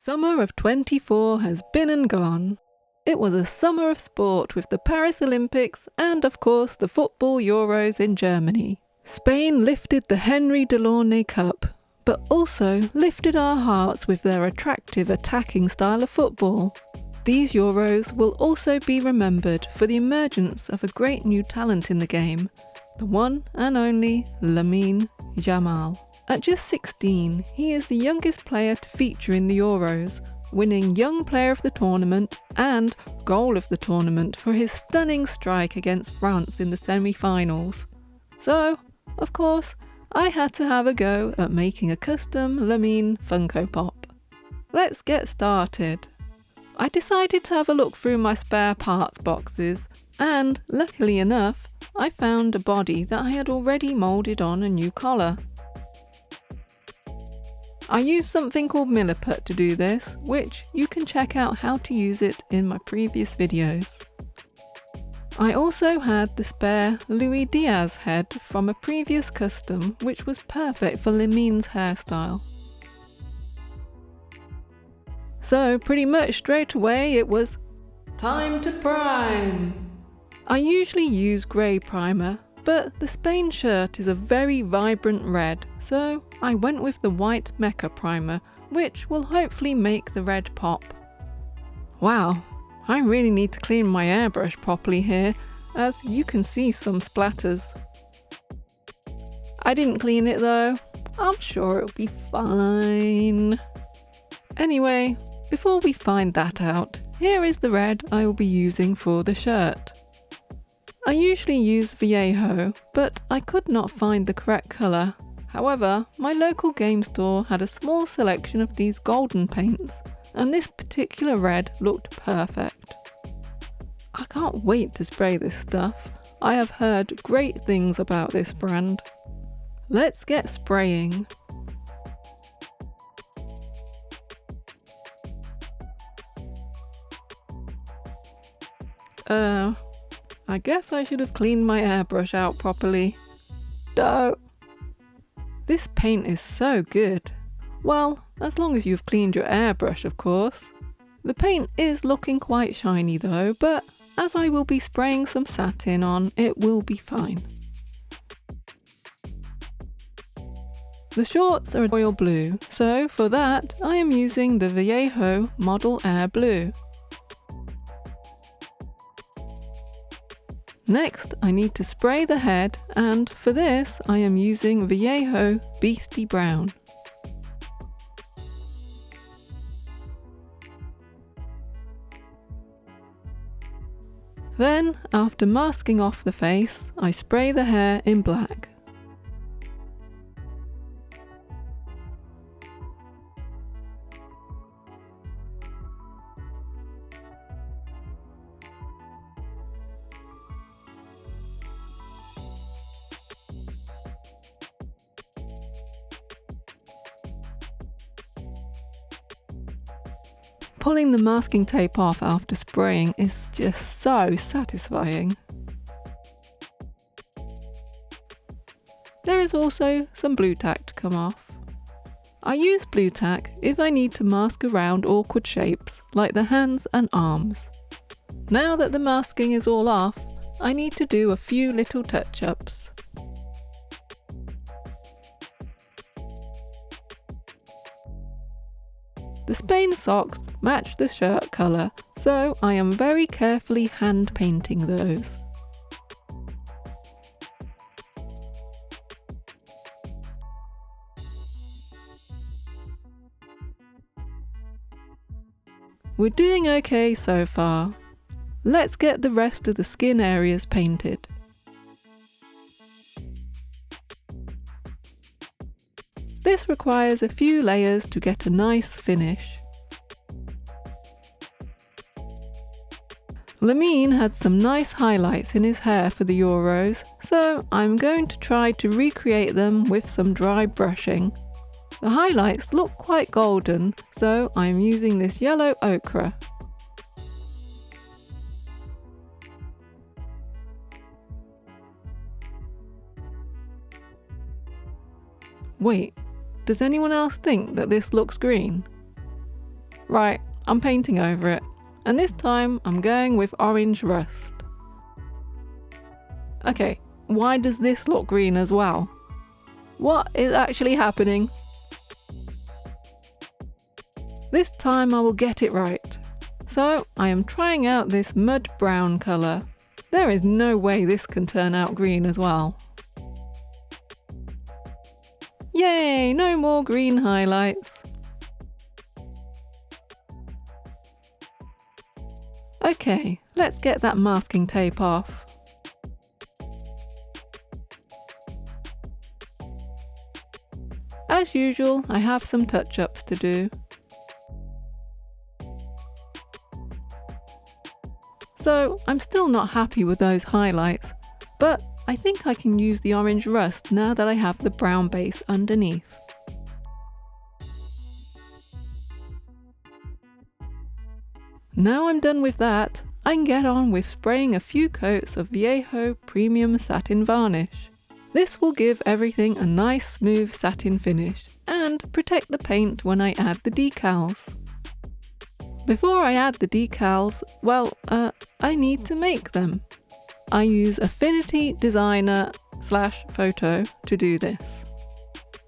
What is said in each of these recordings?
Summer of 24 has been and gone. It was a summer of sport with the Paris Olympics and of course the football Euros in Germany. Spain lifted the Henry Delaunay Cup, but also lifted our hearts with their attractive attacking style of football. These Euros will also be remembered for the emergence of a great new talent in the game, the one and only Lamine Yamal. At just 16, he is the youngest player to feature in the Euros, winning Young Player of the Tournament and Goal of the Tournament for his stunning strike against France in the semi-finals. So, of course, I had to have a go at making a custom Lamine Funko Pop. Let's get started. I decided to have a look through my spare parts boxes, and luckily enough, I found a body that I had already moulded on a new collar. I used something called Milliput to do this, which you can check out how to use it in my previous videos. I also had the spare Luis Diaz head from a previous custom, which was perfect for Lamine's hairstyle. So pretty much straight away it was time to prime! I usually use grey primer, but the Spain shirt is a very vibrant red, so I went with the white Mecha primer, which will hopefully make the red pop. Wow, I really need to clean my airbrush properly here, as you can see some splatters. I didn't clean it though, I'm sure it'll be fine. Anyway, before we find that out, here is the red I will be using for the shirt. I usually use Vallejo, but I could not find the correct colour. However, my local game store had a small selection of these golden paints, and this particular red looked perfect. I can't wait to spray this stuff. I have heard great things about this brand. Let's get spraying. I guess I should have cleaned my airbrush out properly. No! This paint is so good. Well, as long as you've cleaned your airbrush, of course. The paint is looking quite shiny though, but as I will be spraying some satin on, it will be fine. The shorts are royal blue, so for that I am using the Vallejo Model Air Blue. Next, I need to spray the head, and for this I am using Vallejo Beastie Brown. Then, after masking off the face, I spray the hair in black. Pulling the masking tape off after spraying is just so satisfying. There is also some blue tack to come off. I use blue tack if I need to mask around awkward shapes like the hands and arms. Now that the masking is all off, I need to do a few little touch-ups. The Spain socks match the shirt colour, so I am very carefully hand painting those. We're doing okay so far. Let's get the rest of the skin areas painted. This requires a few layers to get a nice finish. Lamine had some nice highlights in his hair for the Euros, so I'm going to try to recreate them with some dry brushing. The highlights look quite golden, so I'm using this yellow ochre. Wait, does anyone else think that this looks green? Right, I'm painting over it, and this time I'm going with orange rust. Okay, why does this look green as well? What is actually happening? This time I will get it right. So I am trying out this mud brown colour. There is no way this can turn out green as well. Yay, no more green highlights. Okay, let's get that masking tape off. As usual, I have some touch-ups to do. So I'm still not happy with those highlights, but I think I can use the orange rust now that I have the brown base underneath. Now I'm done with that, I can get on with spraying a few coats of Viejo Premium Satin Varnish. This will give everything a nice smooth satin finish and protect the paint when I add the decals. Before I add the decals, well, I need to make them. I use Affinity Designer / photo to do this.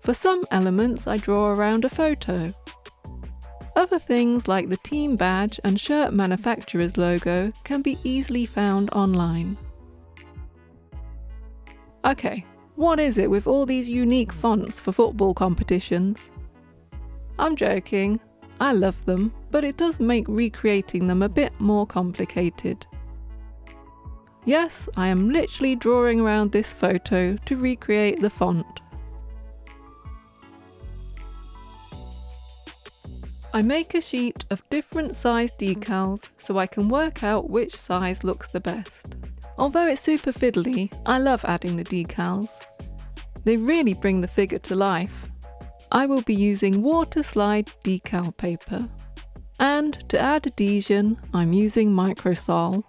For some elements I draw around a photo. Other things like the team badge and shirt manufacturer's logo can be easily found online. Okay, what is it with all these unique fonts for football competitions? I'm joking, I love them, but it does make recreating them a bit more complicated. Yes, I am literally drawing around this photo to recreate the font. I make a sheet of different size decals so I can work out which size looks the best. Although it's super fiddly, I love adding the decals. They really bring the figure to life. I will be using water slide decal paper. And to add adhesion, I'm using microsol.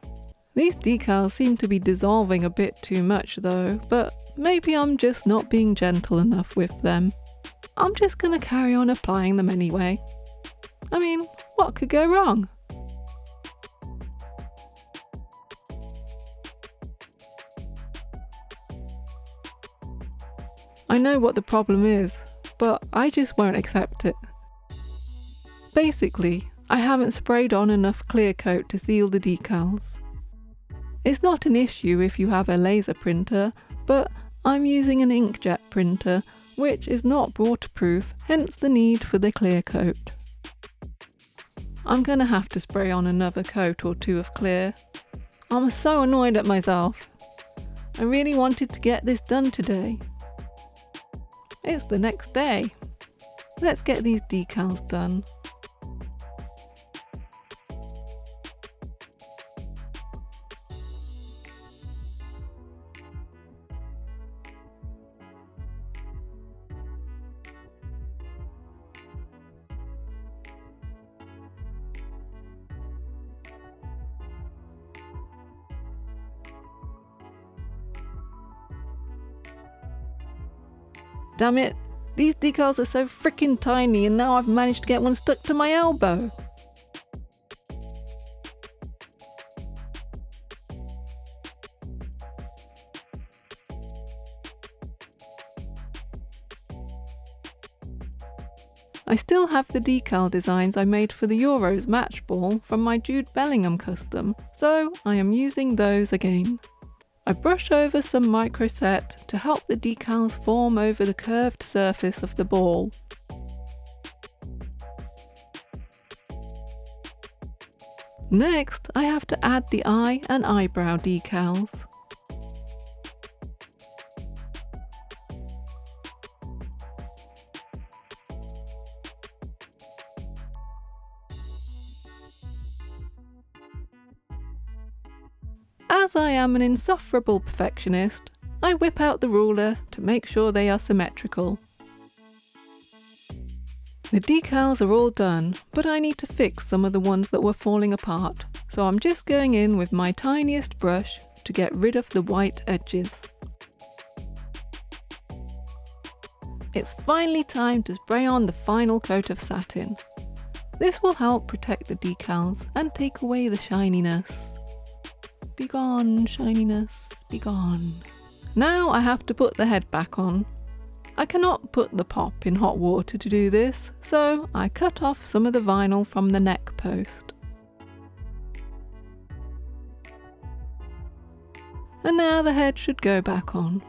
These decals seem to be dissolving a bit too much though, but maybe I'm just not being gentle enough with them. I'm just gonna carry on applying them anyway. I mean, what could go wrong? I know what the problem is, but I just won't accept it. Basically, I haven't sprayed on enough clear coat to seal the decals. It's not an issue if you have a laser printer, but I'm using an inkjet printer, which is not waterproof, hence the need for the clear coat. I'm gonna have to spray on another coat or two of clear. I'm so annoyed at myself. I really wanted to get this done today. It's the next day. Let's get these decals done. Damn it, these decals are so freaking tiny and now I've managed to get one stuck to my elbow. I still have the decal designs I made for the Euros match ball from my Jude Bellingham custom, so I am using those again. I brush over some microset to help the decals form over the curved surface of the ball. Next, I have to add the eye and eyebrow decals. As I am an insufferable perfectionist, I whip out the ruler to make sure they are symmetrical. The decals are all done, but I need to fix some of the ones that were falling apart, so I'm just going in with my tiniest brush to get rid of the white edges. It's finally time to spray on the final coat of satin. This will help protect the decals and take away the shininess. Be gone, shininess, be gone. Now I have to put the head back on. I cannot put the pop in hot water to do this, so I cut off some of the vinyl from the neck post. And now the head should go back on.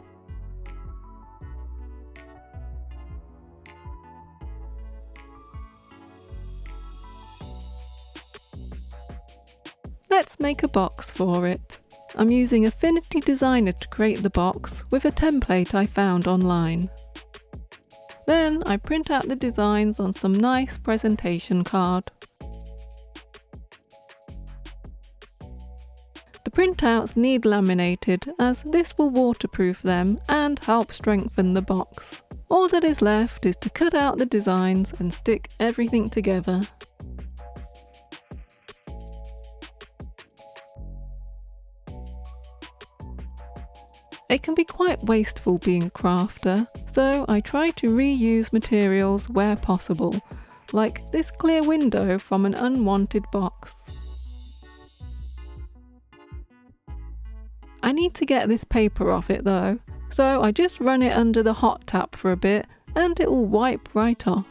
Let's make a box for it. I'm using Affinity Designer to create the box with a template I found online. Then I print out the designs on some nice presentation card. The printouts need laminated as this will waterproof them and help strengthen the box. All that is left is to cut out the designs and stick everything together. It can be quite wasteful being a crafter, so I try to reuse materials where possible, like this clear window from an unwanted box. I need to get this paper off it though, so I just run it under the hot tap for a bit and it will wipe right off.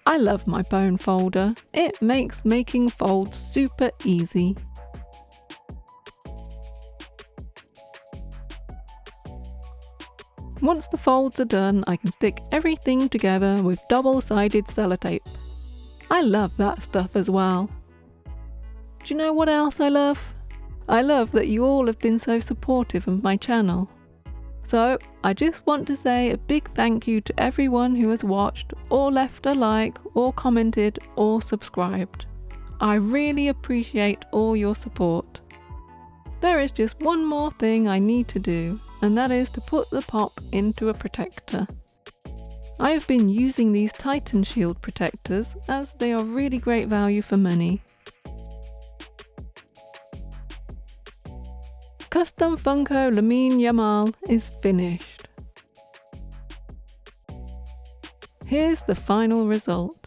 I love my bone folder. It makes making folds super easy. Once the folds are done, I can stick everything together with double-sided sellotape. I love that stuff as well. Do you know what else I love? I love that you all have been so supportive of my channel. So, I just want to say a big thank you to everyone who has watched, or left a like, or commented, or subscribed. I really appreciate all your support. There is just one more thing I need to do, and that is to put the pop into a protector. I have been using these Titan Shield protectors as they are really great value for money. Custom Funko Lamine Yamal is finished. Here's the final result.